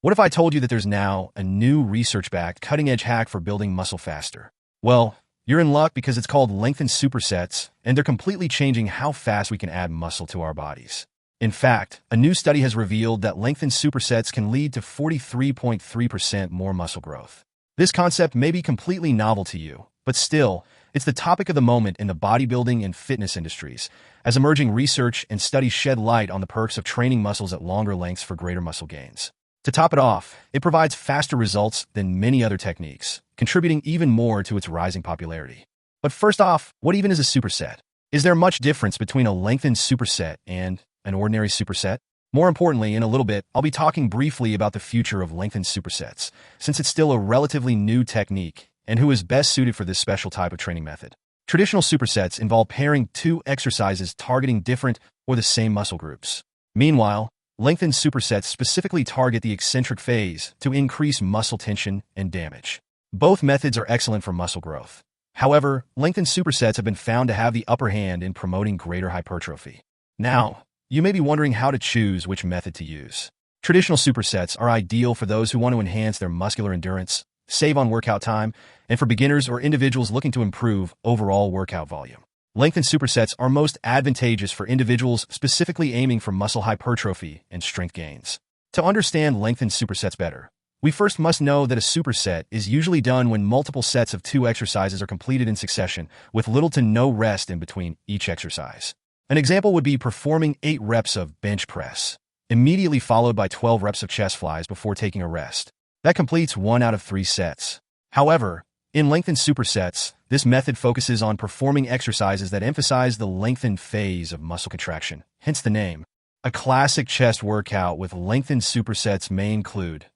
What if I told you that there's now a new research-backed, cutting-edge hack for building muscle faster? Well, you're in luck because it's called lengthened supersets, and they're completely changing how fast we can add muscle to our bodies. In fact, a new study has revealed that lengthened supersets can lead to 43.3% more muscle growth. This concept may be completely novel to you, but still, it's the topic of the moment in the bodybuilding and fitness industries, as emerging research and studies shed light on the perks of training muscles at longer lengths for greater muscle gains. To top it off, it provides faster results than many other techniques, contributing even more to its rising popularity. But first off, what even is a superset? Is there much difference between a lengthened superset and an ordinary superset? More importantly, in a little bit, I'll be talking briefly about the future of lengthened supersets, since it's still a relatively new technique and who is best suited for this special type of training method. Traditional supersets involve pairing two exercises targeting different or the same muscle groups. Meanwhile, lengthened supersets specifically target the eccentric phase to increase muscle tension and damage. Both methods are excellent for muscle growth. However, lengthened supersets have been found to have the upper hand in promoting greater hypertrophy. Now, you may be wondering how to choose which method to use. Traditional supersets are ideal for those who want to enhance their muscular endurance, save on workout time, and for beginners or individuals looking to improve overall workout volume. Lengthened supersets are most advantageous for individuals specifically aiming for muscle hypertrophy and strength gains. To understand lengthened supersets better, we first must know that a superset is usually done when multiple sets of two exercises are completed in succession, with little to no rest in between each exercise. An example would be performing 8 reps of bench press, immediately followed by 12 reps of chest flies before taking a rest. That completes 1 out of 3 sets. However, in lengthened supersets, this method focuses on performing exercises that emphasize the lengthened phase of muscle contraction, hence the name. A classic chest workout with lengthened supersets may include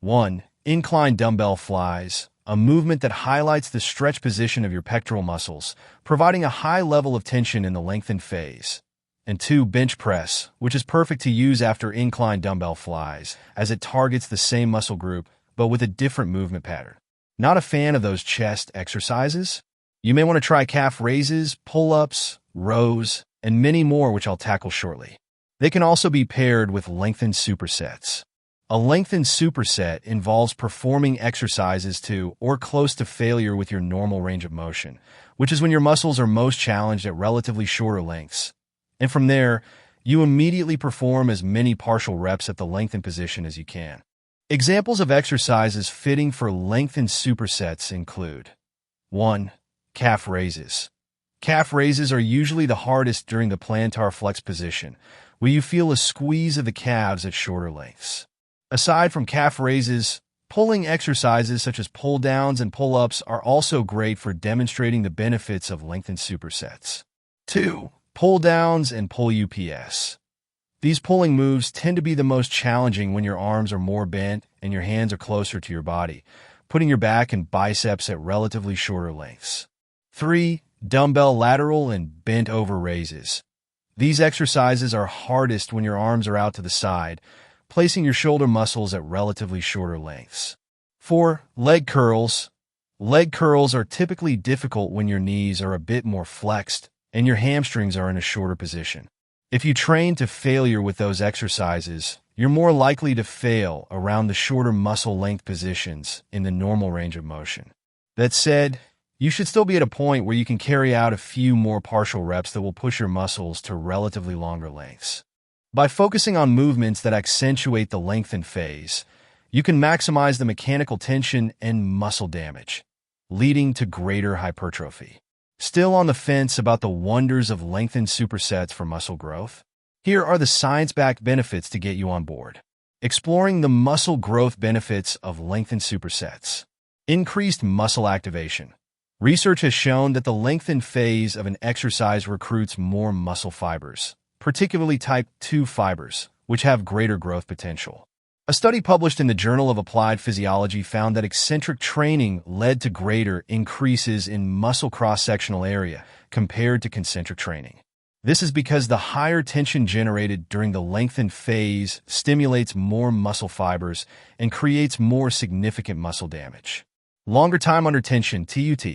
1. Incline dumbbell flies, a movement that highlights the stretch position of your pectoral muscles, providing a high level of tension in the lengthened phase. And 2. Bench press, which is perfect to use after incline dumbbell flies, as it targets the same muscle group, but with a different movement pattern. Not a fan of those chest exercises? You may want to try calf raises, pull-ups, rows, and many more, which I'll tackle shortly. They can also be paired with lengthened supersets. A lengthened superset involves performing exercises to or close to failure with your normal range of motion, which is when your muscles are most challenged at relatively shorter lengths. And from there, you immediately perform as many partial reps at the lengthened position as you can. Examples of exercises fitting for lengthened supersets include 1. Calf raises. Calf raises are usually the hardest during the plantar flex position, where you feel a squeeze of the calves at shorter lengths. Aside from calf raises, pulling exercises such as pull-downs and pull-ups are also great for demonstrating the benefits of lengthened supersets. 2. Pull-downs and pull UPS. These pulling moves tend to be the most challenging when your arms are more bent and your hands are closer to your body, putting your back and biceps at relatively shorter lengths. 3. Dumbbell lateral and bent-over raises. These exercises are hardest when your arms are out to the side, placing your shoulder muscles at relatively shorter lengths. 4. Leg curls. Leg curls are typically difficult when your knees are a bit more flexed and your hamstrings are in a shorter position. If you train to failure with those exercises, you're more likely to fail around the shorter muscle length positions in the normal range of motion. That said, you should still be at a point where you can carry out a few more partial reps that will push your muscles to relatively longer lengths. By focusing on movements that accentuate the lengthened phase, you can maximize the mechanical tension and muscle damage, leading to greater hypertrophy. Still on the fence about the wonders of lengthened supersets for muscle growth? Here are the science-backed benefits to get you on board. Exploring the muscle growth benefits of lengthened supersets. Increased muscle activation. Research has shown that the lengthened phase of an exercise recruits more muscle fibers, particularly type 2 fibers, which have greater growth potential. A study published in the Journal of Applied Physiology found that eccentric training led to greater increases in muscle cross-sectional area compared to concentric training. This is because the higher tension generated during the lengthened phase stimulates more muscle fibers and creates more significant muscle damage. Longer time under tension, TUT.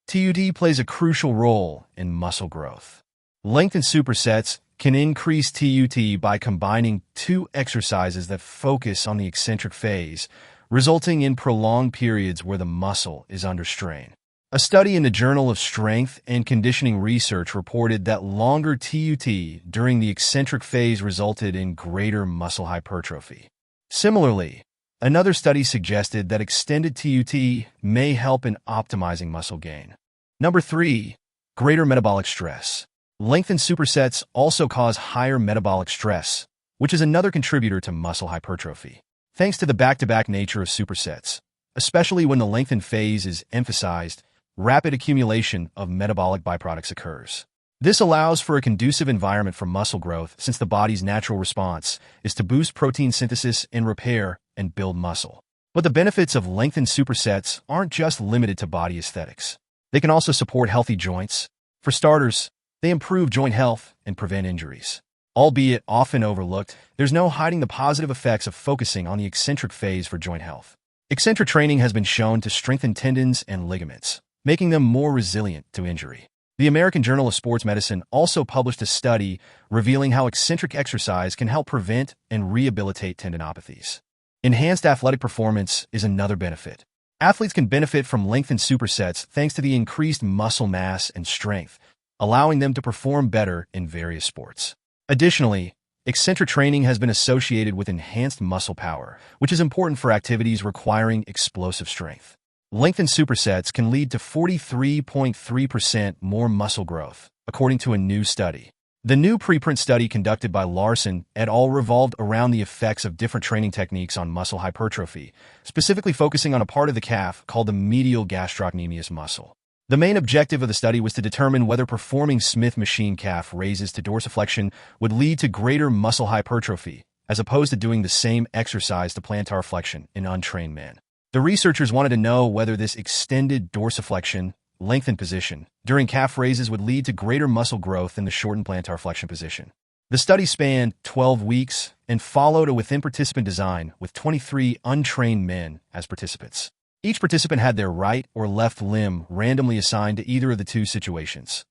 TUT plays a crucial role in muscle growth. Lengthened supersets can increase TUT by combining two exercises that focus on the eccentric phase, resulting in prolonged periods where the muscle is under strain. A study in the Journal of Strength and Conditioning Research reported that longer TUT during the eccentric phase resulted in greater muscle hypertrophy. Similarly, another study suggested that extended TUT may help in optimizing muscle gain. Number 3. Greater metabolic stress. Lengthened supersets also cause higher metabolic stress, which is another contributor to muscle hypertrophy. Thanks to the back-to-back nature of supersets, especially when the lengthened phase is emphasized, rapid accumulation of metabolic byproducts occurs. This allows for a conducive environment for muscle growth since the body's natural response is to boost protein synthesis and repair and build muscle. But the benefits of lengthened supersets aren't just limited to body aesthetics. They can also support healthy joints. For starters, they improve joint health and prevent injuries. Albeit often overlooked, there's no hiding the positive effects of focusing on the eccentric phase for joint health. Eccentric training has been shown to strengthen tendons and ligaments, making them more resilient to injury. The American Journal of Sports Medicine also published a study revealing how eccentric exercise can help prevent and rehabilitate tendinopathies. Enhanced athletic performance is another benefit. Athletes can benefit from lengthened supersets thanks to the increased muscle mass and strength, allowing them to perform better in various sports. Additionally, eccentric training has been associated with enhanced muscle power, which is important for activities requiring explosive strength. Lengthened supersets can lead to 43.3% more muscle growth, according to a new study. The new preprint study conducted by Larson et al. Revolved around the effects of different training techniques on muscle hypertrophy, specifically focusing on a part of the calf called the medial gastrocnemius muscle. The main objective of the study was to determine whether performing Smith machine calf raises to dorsiflexion would lead to greater muscle hypertrophy, as opposed to doing the same exercise to plantar flexion in untrained men. The researchers wanted to know whether this extended dorsiflexion, lengthened position, during calf raises would lead to greater muscle growth than the shortened plantar flexion position. The study spanned 12 weeks and followed a within-participant design with 23 untrained men as participants. Each participant had their right or left limb randomly assigned to either of the two situations.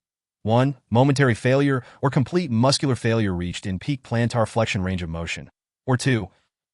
1. Momentary failure or complete muscular failure reached in peak plantar flexion range of motion. Or 2.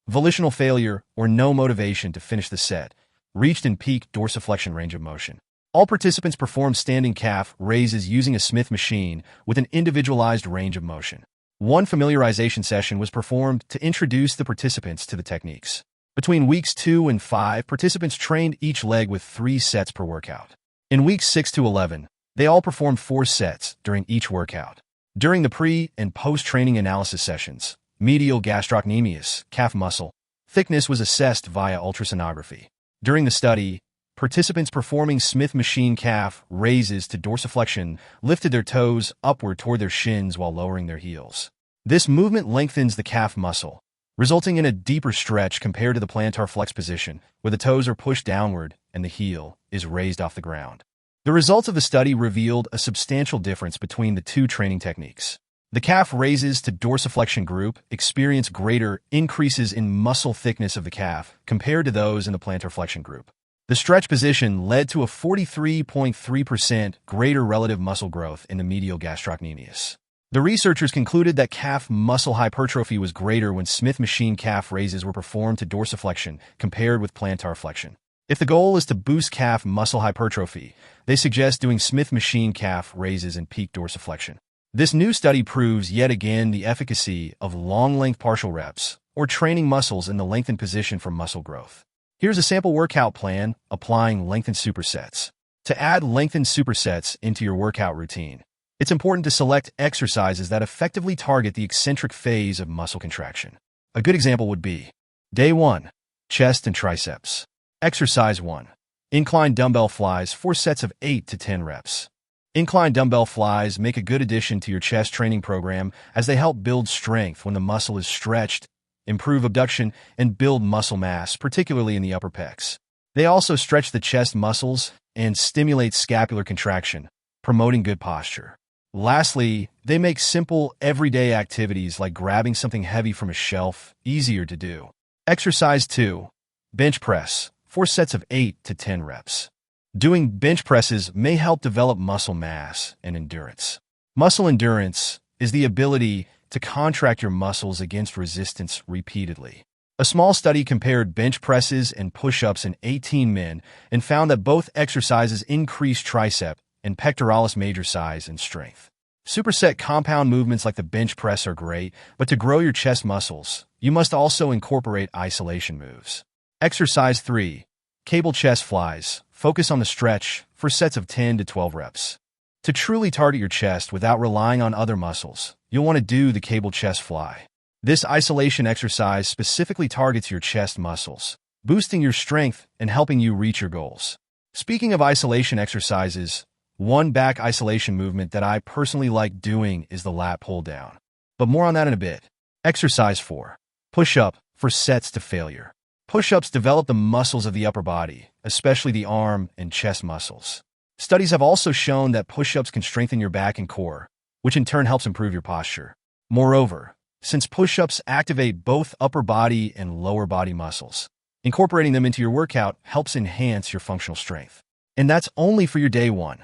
Volitional failure or no motivation to finish the set, reached in peak dorsiflexion range of motion. All participants performed standing calf raises using a Smith machine with an individualized range of motion. One familiarization session was performed to introduce the participants to the techniques. Between weeks 2 and 5, participants trained each leg with 3 sets per workout. In weeks 6 to 11, they all performed 4 sets during each workout. During the pre- and post-training analysis sessions, medial gastrocnemius, calf muscle, thickness was assessed via ultrasonography. During the study, participants performing Smith machine calf raises to dorsiflexion lifted their toes upward toward their shins while lowering their heels. This movement lengthens the calf muscle, resulting in a deeper stretch compared to the plantar flex position, where the toes are pushed downward and the heel is raised off the ground. The results of the study revealed a substantial difference between the two training techniques. The calf raises to dorsiflexion group experienced greater increases in muscle thickness of the calf compared to those in the plantar flexion group. The stretch position led to a 43.3% greater relative muscle growth in the medial gastrocnemius. The researchers concluded that calf muscle hypertrophy was greater when Smith machine calf raises were performed to dorsiflexion compared with plantar flexion. If the goal is to boost calf muscle hypertrophy, they suggest doing Smith machine calf raises in peak dorsiflexion. This new study proves yet again the efficacy of long-length partial reps, or training muscles in the lengthened position for muscle growth. Here's a sample workout plan applying lengthened supersets. To add lengthened supersets into your workout routine, it's important to select exercises that effectively target the eccentric phase of muscle contraction. A good example would be Day 1. Chest and triceps. Exercise 1. Incline dumbbell flies 4 sets of 8 to 10 reps. Incline dumbbell flies make a good addition to your chest training program as they help build strength when the muscle is stretched, improve abduction, and build muscle mass, particularly in the upper pecs. They also stretch the chest muscles and stimulate scapular contraction, promoting good posture. Lastly, they make simple, everyday activities like grabbing something heavy from a shelf easier to do. Exercise 2. Bench press, 4 sets of 8 to 10 reps. Doing bench presses may help develop muscle mass and endurance. Muscle endurance is the ability to contract your muscles against resistance repeatedly. A small study compared bench presses and push-ups in 18 men and found that both exercises increased tricep and pectoralis major size and strength. Superset compound movements like the bench press are great, but to grow your chest muscles, you must also incorporate isolation moves. Exercise 3. Cable chest flies. Focus on the stretch for sets of 10 to 12 reps. To truly target your chest without relying on other muscles, you'll want to do the cable chest fly. This isolation exercise specifically targets your chest muscles, boosting your strength and helping you reach your goals. Speaking of isolation exercises, one back isolation movement that I personally like doing is the lat pull down. But more on that in a bit. Exercise 4. Push-up for sets to failure. Push-ups develop the muscles of the upper body, especially the arm and chest muscles. Studies have also shown that push-ups can strengthen your back and core, which in turn helps improve your posture. Moreover, since push-ups activate both upper body and lower body muscles, incorporating them into your workout helps enhance your functional strength. And that's only for your day 1.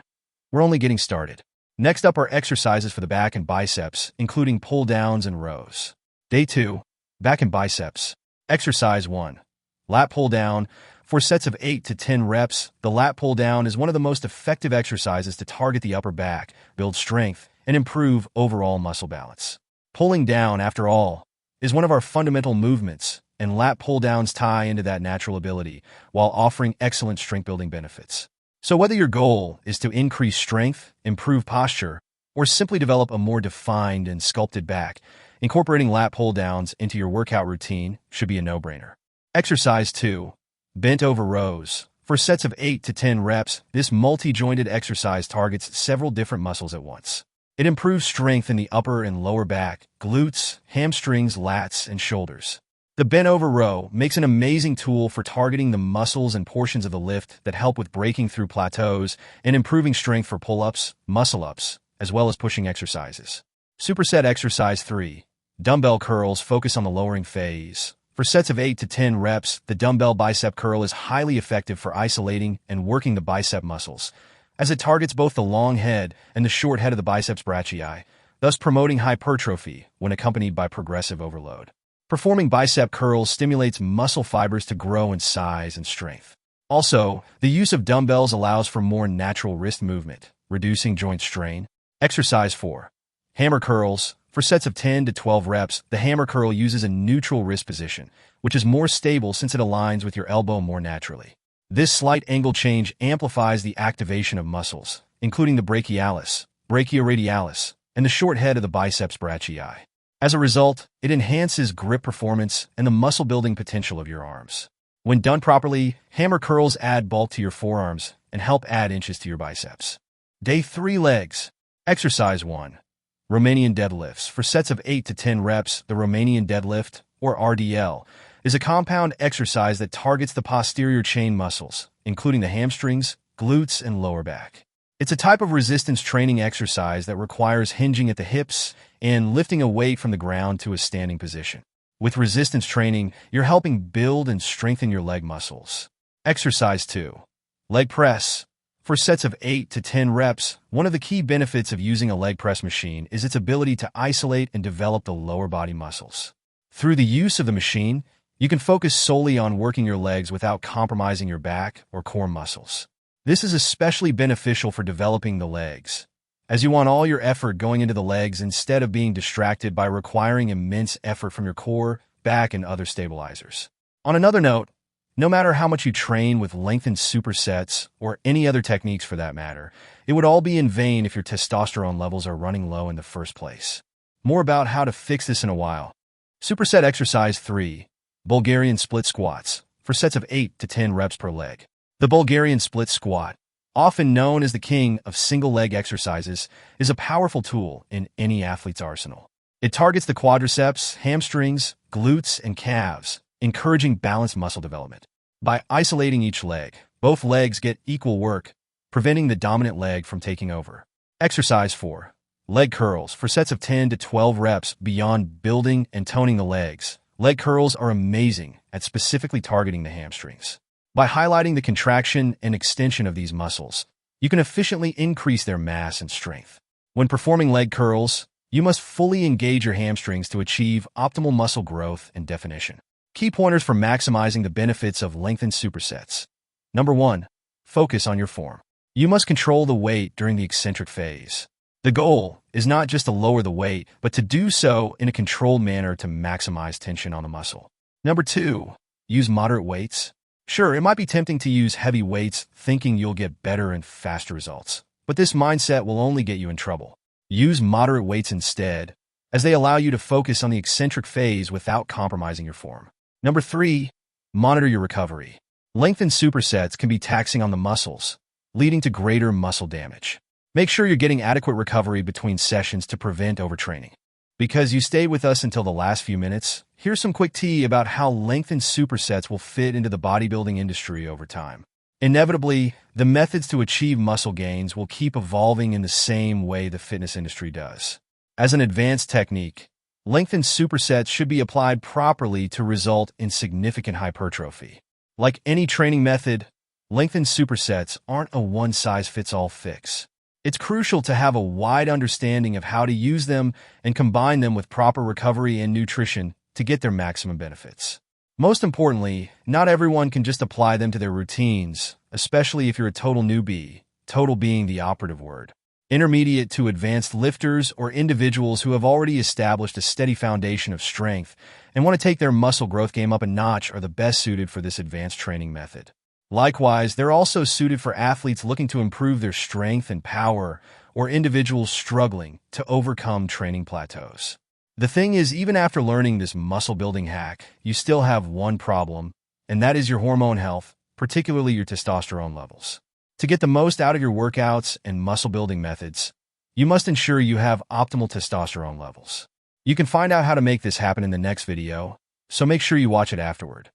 We're only getting started. Next up are exercises for the back and biceps, including pull-downs and rows. Day 2. Back and biceps. Exercise 1. Lat pull-down. For sets of 8 to 10 reps, the lat pull-down is one of the most effective exercises to target the upper back, build strength, and improve overall muscle balance. Pulling down, after all, is one of our fundamental movements, and lat pull-downs tie into that natural ability while offering excellent strength-building benefits. So whether your goal is to increase strength, improve posture, or simply develop a more defined and sculpted back, incorporating lat pull-downs into your workout routine should be a no-brainer. Exercise 2. Bent over rows. For sets of 8 to 10 reps, this multi-jointed exercise targets several different muscles at once. It improves strength in the upper and lower back, glutes, hamstrings, lats, and shoulders. The bent over row makes an amazing tool for targeting the muscles and portions of the lift that help with breaking through plateaus and improving strength for pull-ups, muscle-ups, as well as pushing exercises. Superset exercise 3. Dumbbell curls focus on the lowering phase. For sets of 8 to 10 reps, the dumbbell bicep curl is highly effective for isolating and working the bicep muscles, as it targets both the long head and the short head of the biceps brachii, thus promoting hypertrophy when accompanied by progressive overload. Performing bicep curls stimulates muscle fibers to grow in size and strength. Also, the use of dumbbells allows for more natural wrist movement, reducing joint strain. Exercise 4. Hammer curls. For sets of 10 to 12 reps, the hammer curl uses a neutral wrist position, which is more stable since it aligns with your elbow more naturally. This slight angle change amplifies the activation of muscles, including the brachialis, brachioradialis, and the short head of the biceps brachii. As a result, it enhances grip performance and the muscle-building potential of your arms. When done properly, hammer curls add bulk to your forearms and help add inches to your biceps. Day 3 legs. Exercise 1. Romanian deadlifts. For sets of 8 to 10 reps, the Romanian deadlift, or RDL, is a compound exercise that targets the posterior chain muscles, including the hamstrings, glutes, and lower back. It's a type of resistance training exercise that requires hinging at the hips and lifting a weight from the ground to a standing position. With resistance training, you're helping build and strengthen your leg muscles. Exercise 2. Leg press. For sets of 8 to 10 reps, one of the key benefits of using a leg press machine is its ability to isolate and develop the lower body muscles. Through the use of the machine, you can focus solely on working your legs without compromising your back or core muscles. This is especially beneficial for developing the legs, as you want all your effort going into the legs instead of being distracted by requiring immense effort from your core, back, and other stabilizers. On another note, no matter how much you train with lengthened supersets or any other techniques for that matter, it would all be in vain if your testosterone levels are running low in the first place. More about how to fix this in a while. Superset exercise 3. Bulgarian split squats. For sets of 8 to 10 reps per leg. The Bulgarian split squat, often known as the king of single-leg exercises, is a powerful tool in any athlete's arsenal. It targets the quadriceps, hamstrings, glutes, and calves, encouraging balanced muscle development. By isolating each leg, both legs get equal work, preventing the dominant leg from taking over. Exercise 4. Leg curls. For sets of 10 to 12 reps beyond building and toning the legs, leg curls are amazing at specifically targeting the hamstrings. By highlighting the contraction and extension of these muscles, you can efficiently increase their mass and strength. When performing leg curls, You must fully engage your hamstrings to achieve optimal muscle growth and definition. Key pointers for maximizing the benefits of lengthened supersets. Number 1. Focus on your form. You must control the weight during the eccentric phase. The goal is not just to lower the weight, but to do so in a controlled manner to maximize tension on the muscle. Number 2. Use moderate weights. Sure, it might be tempting to use heavy weights thinking you'll get better and faster results, but this mindset will only get you in trouble. Use moderate weights instead, as they allow you to focus on the eccentric phase without compromising your form. Number 3. Monitor your recovery. Lengthened supersets can be taxing on the muscles, leading to greater muscle damage. Make sure you're getting adequate recovery between sessions to prevent overtraining. Because you stayed with us until the last few minutes, here's some quick tea about how lengthened supersets will fit into the bodybuilding industry over time. Inevitably, the methods to achieve muscle gains will keep evolving in the same way the fitness industry does. As an advanced technique, lengthened supersets should be applied properly to result in significant hypertrophy. Like any training method, lengthened supersets aren't a one-size-fits-all fix. It's crucial to have a wide understanding of how to use them and combine them with proper recovery and nutrition to get their maximum benefits. Most importantly, not everyone can just apply them to their routines, especially if you're a total newbie, total being the operative word. Intermediate to advanced lifters or individuals who have already established a steady foundation of strength and want to take their muscle growth game up a notch are the best suited for this advanced training method. Likewise, they're also suited for athletes looking to improve their strength and power or individuals struggling to overcome training plateaus. The thing is, even after learning this muscle-building hack, you still have one problem, and that is your hormone health, particularly your testosterone levels. To get the most out of your workouts and muscle-building methods, you must ensure you have optimal testosterone levels. You can find out how to make this happen in the next video, so make sure you watch it afterward.